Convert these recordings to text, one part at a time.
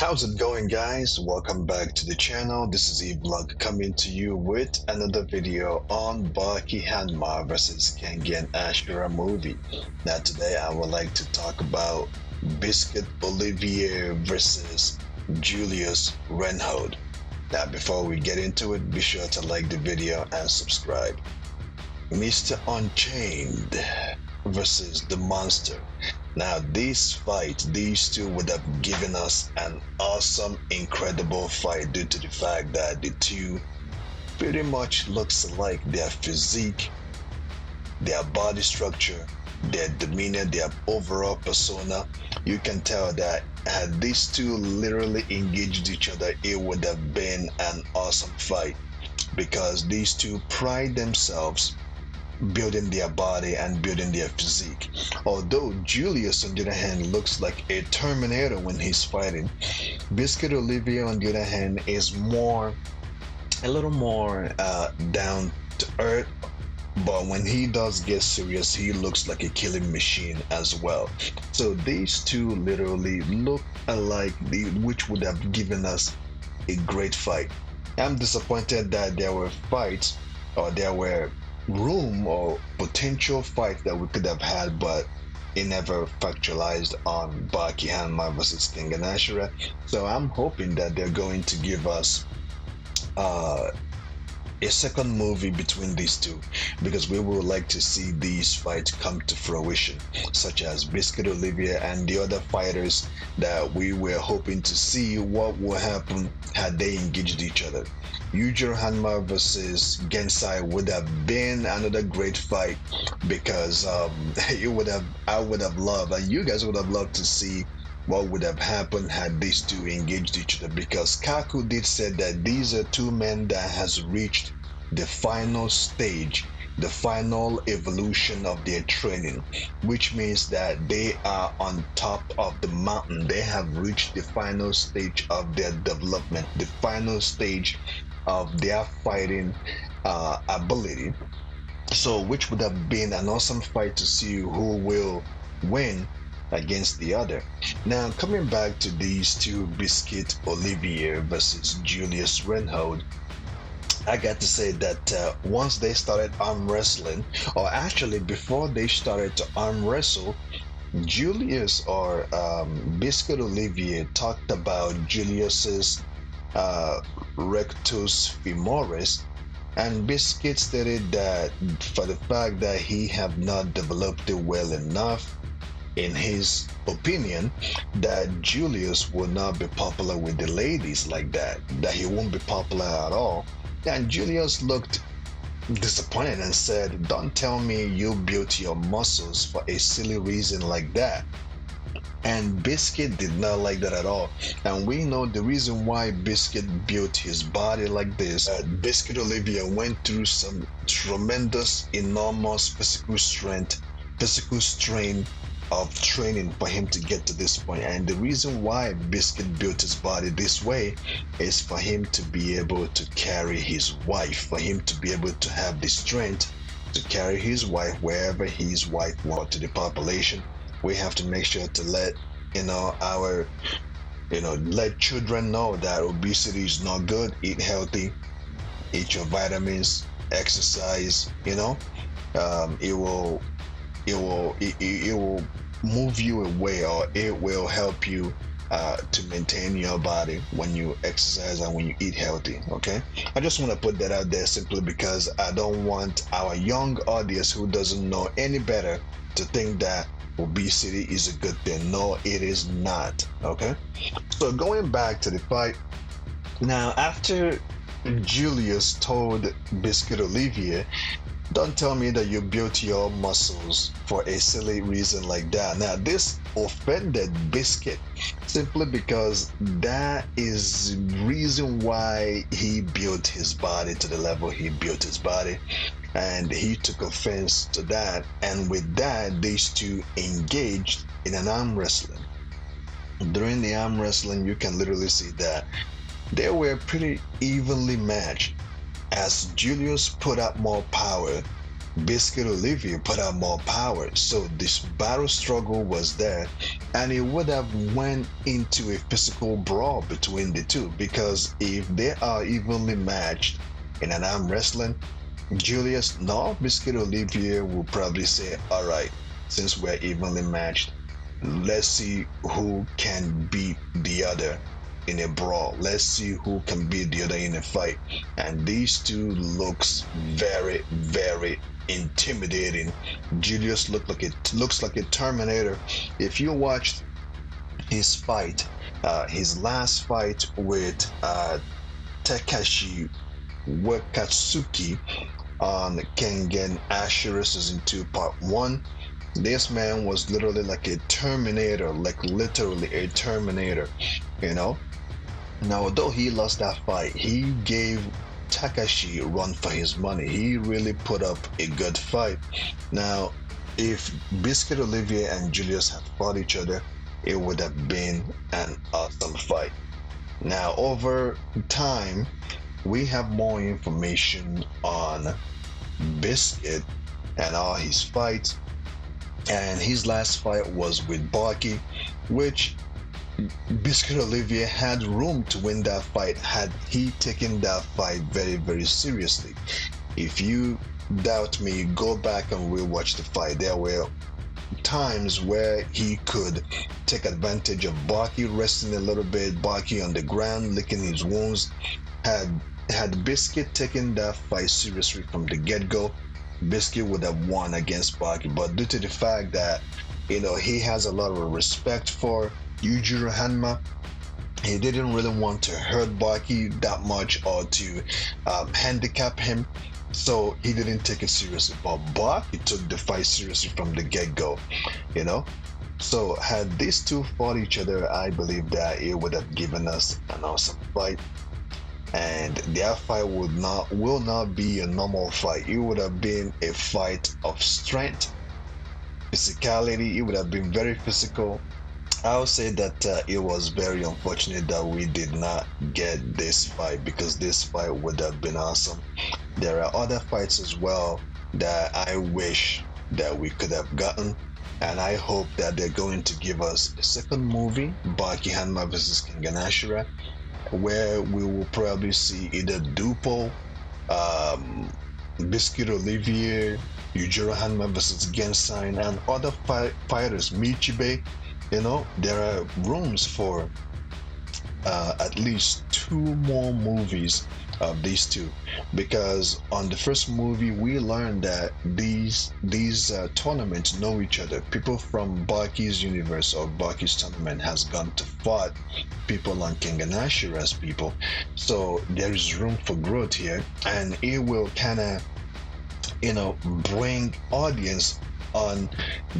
How's it going, guys? Welcome back to the channel. This is Vlog coming to you with another video on Baki Hanma versus Kengan Ashura movie. Now today I would like to talk about Biscuit Olivier versus Julius Reinhold. Now before we get into it, be sure to like the video and subscribe. Mr. Unchained versus the Monster. Now, this fight, these two would have given us an awesome, incredible fight due to the fact that the two pretty much looks alike. Their physique, their body structure, their demeanor, their overall persona. You can tell that had these two literally engaged each other, it would have been an awesome fight because these two pride themselves building their body and building their physique. Although Julius, on the other hand, looks like a Terminator when he's fighting, Biscuit Olivia, on the other hand, is a little more down to earth. But when he does get serious, he looks like a killing machine as well. So these two literally look alike, which would have given us a great fight. I'm disappointed that there were fights or there were room or potential fight that we could have had, but it never factualized on Baki Hanma versus Kengan Ashura. So I'm hoping that they're going to give us uh, a second movie between these two because we would like to see these fights come to fruition, such as Biscuit Olivia and the other fighters that we were hoping to see what would happen had they engaged each other. Yujiro Hanma versus Gensai would have been another great fight because it would have I would have loved and you guys would have loved to see what would have happened had these two engaged each other because Kaku did say that these are two men that has reached the final stage, the final evolution of their training, which means that they are on top of the mountain. They have reached the final stage of their development, the final stage of their fighting ability. So, which would have been an awesome fight to see who will win against the other. Now, coming back to these two, Biscuit Olivier versus Julius Reinhold, I got to say that once they started arm wrestling, or actually before they started to arm wrestle, Julius or Biscuit Olivier talked about Julius's uh, rectus femoris, and Biscuit stated that for the fact that he have not developed it well enough, in his opinion, that Julius would not be popular with the ladies like that, that he won't be popular at all. And Julius looked disappointed and said, "Don't tell me you built your muscles for a silly reason like that." And Biscuit did not like that at all. And we know the reason why Biscuit built his body like this. Biscuit Olivia went through some tremendous, enormous physical strength, physical strain of training for him to get to this point. And the reason why Biscuit built his body this way is for him to be able to carry his wife, for him to be able to have the strength to carry his wife wherever his wife wants to the population. We have to make sure to let our let children know that obesity is not good. Eat healthy, eat your vitamins, exercise. It will it will move you away, or it will help you to maintain your body when you exercise and when you eat healthy. Okay, I just want to put that out there simply because I don't want our young audience who doesn't know any better to think that obesity is a good thing. No, it is not. Okay, so going back to the fight now, after Julius told Biscuit Olivier, "Don't tell me that you built your muscles for a silly reason like that." Now, this offended Biscuit simply because that is reason why he built his body to the level he built his body. And he took offense to that. And with that, these two engaged in an arm wrestling. During the arm wrestling, you can literally see that they were pretty evenly matched as Julius put out more power Biscuit Oliva put out more power, so this battle struggle was there, and it would have went into a physical brawl between the two because if they are evenly matched in an arm wrestling, Julius nor Biscuit Olivier will probably say, all right, since we're evenly matched, let's see who can beat the other in a brawl. Let's see who can beat the other in a fight. And these two looks very, very intimidating. Julius looks like a Terminator. If you watched his fight, his last fight with Takashi Wakatsuki on Kengan Ashura Season 2 Part 1. This man was literally like a Terminator, like literally a Terminator, you know? Now, although he lost that fight, he gave Takashi a run for his money. He really put up a good fight. Now, if Biscuit Olivier and Julius had fought each other, it would have been an awesome fight. Now, over time, we have more information on Biscuit and all his fights. And his last fight was with Baki, which Biscuit Olivier had room to win that fight had he taken that fight very, very seriously. If you doubt me, go back and rewatch the fight. There were times where he could take advantage of Baki resting a little bit, Baki on the ground, licking his wounds. Had Biscuit taken that fight seriously from the get-go, Biscuit would have won against Baki. But due to the fact that he has a lot of respect for Yujiro Hanma, he didn't really want to hurt Baki that much or to handicap him, so he didn't take it seriously. But Baki took the fight seriously from the get-go, you know. So had these two fought each other, I believe that it would have given us an awesome fight. And their fight will not be a normal fight. It would have been a fight of strength, physicality. It would have been very physical. I would say that it was very unfortunate that we did not get this fight because this fight would have been awesome. There are other fights as well that I wish that we could have gotten, and I hope that they're going to give us a second movie, Baki Hanma vs. Kengan Ashura, where we will probably see either Dupo, Biscuit Olivier, Yujiro Hanma versus Genshin, and other fighters, Michibe. There are rooms for at least two more movies of these two, because on the first movie we learned that these tournaments know each other. People from Baki's universe or Baki's tournament has gone to fight people on Kengan Ashura's people, so there is room for growth here, and it will kind of bring audience on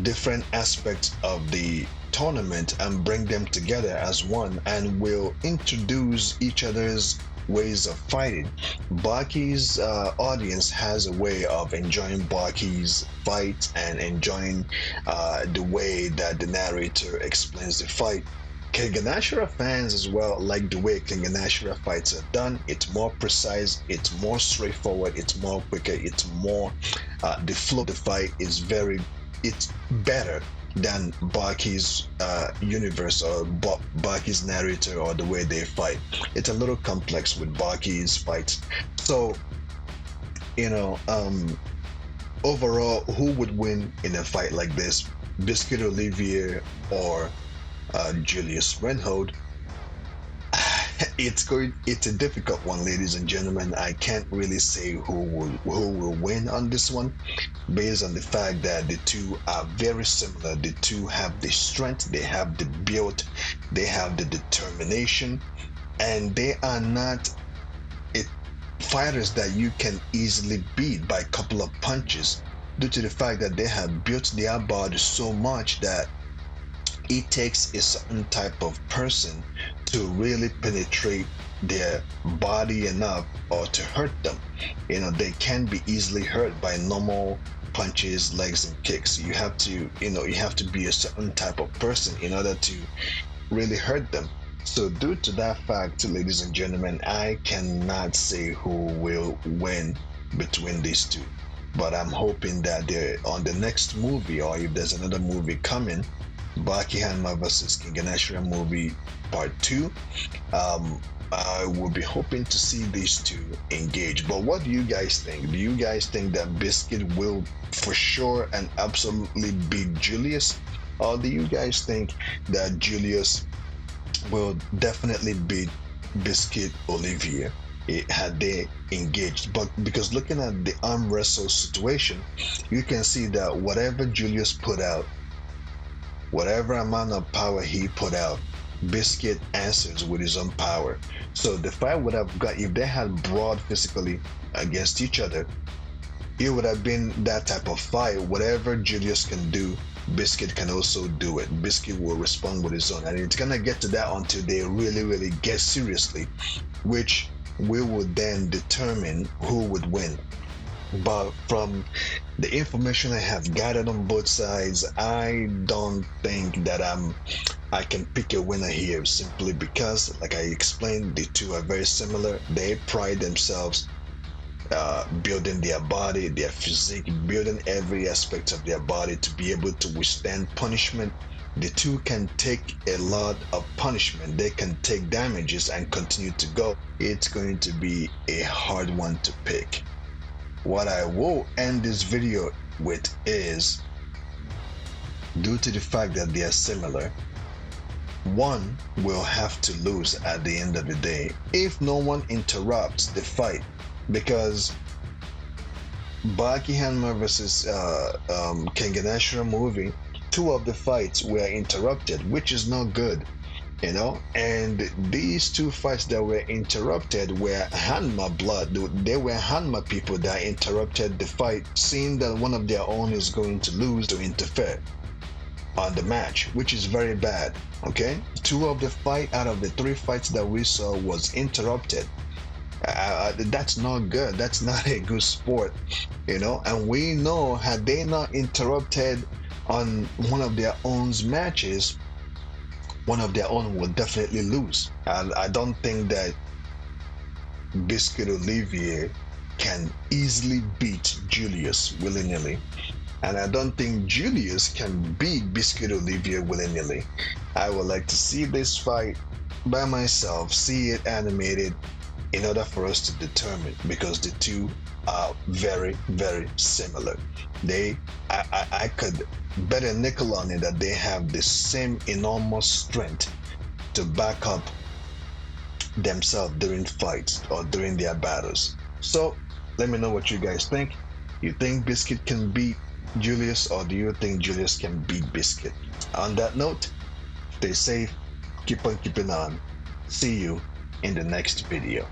different aspects of the tournament and bring them together as one, and will introduce each other's ways of fighting. Baki's audience has a way of enjoying Baki's fight and enjoying the way that the narrator explains the fight. Kengan Ashura fans as well like the way Kengan Ashura fights are done. It's more precise, it's more straightforward, it's more quicker, it's more the flow of the fight is it's better than Baki's universe or Baki's narrator or the way they fight. It's a little complex with Baki's fights. So, overall, who would win in a fight like this? Biscuit Olivier or Julius Reinhold? It's a difficult one, ladies and gentlemen. I can't really say who will win on this one, based on the fact that the two are very similar. The two have the strength, they have the build, they have the determination, and they are not fighters that you can easily beat by a couple of punches, due to the fact that they have built their body so much that it takes a certain type of person to really penetrate their body enough or to hurt them. They can be easily hurt by normal punches, legs, and kicks. You have to be a certain type of person in order to really hurt them. So due to that fact, ladies and gentlemen, I cannot say who will win between these two. But I'm hoping that on the next movie, or if there's another movie coming, Baki Hanma versus King Ganeshra movie part two, um, I will be hoping to see these two engage. But what do you guys think? Do you guys think that Biscuit will for sure and absolutely beat Julius? Or do you guys think that Julius will definitely beat Biscuit Olivier had they engaged? But because looking at the arm wrestle situation, you can see that whatever Julius put out, whatever amount of power he put out, Biscuit answers with his own power. So the fight would have got, if they had brawled physically against each other, it would have been that type of fight. Whatever Julius can do, Biscuit can also do it. Biscuit will respond with his own. And it's gonna get to that until they really, really get seriously, which we would then determine who would win. But from the information I have gathered on both sides, I don't think that I can pick a winner here simply because, like I explained, the two are very similar. They pride themselves building their body, their physique, building every aspect of their body to be able to withstand punishment. The two can take a lot of punishment, they can take damages and continue to go. It's going to be a hard one to pick. What I will end this video with is, due to the fact that they are similar, one will have to lose at the end of the day if no one interrupts the fight. Because Baki Hanma versus Kengan movie, two of the fights were interrupted, which is not good, you know. And these two fights that were interrupted were Hanma blood. They were Hanma people that interrupted the fight, seeing that one of their own is going to lose to interfere on the match, which is very bad. Okay, two of the fight out of the three fights that we saw was interrupted. That's not good. That's not a good sport, you know. And we know, had they not interrupted on one of their own matches, one of their own will definitely lose. I don't think that Biscuit Olivier can easily beat Julius willy nilly. And I don't think Julius can beat Biscuit Olivier willy nilly. I would like to see this fight by myself, see it animated, in order for us to determine, because the two are very, very similar. I could bet a nickel on it that they have the same enormous strength to back up themselves during fights or during their battles. So let me know what you guys think. You think Biscuit can beat Julius, or do you think Julius can beat Biscuit? On that note, stay safe, keep on keeping on. See you in the next video.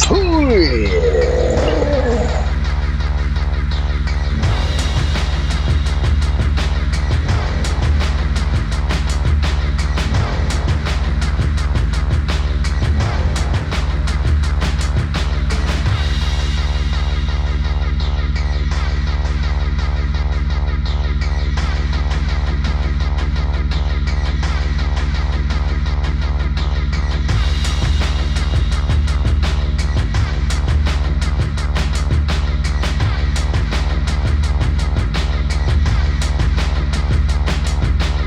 Ooh.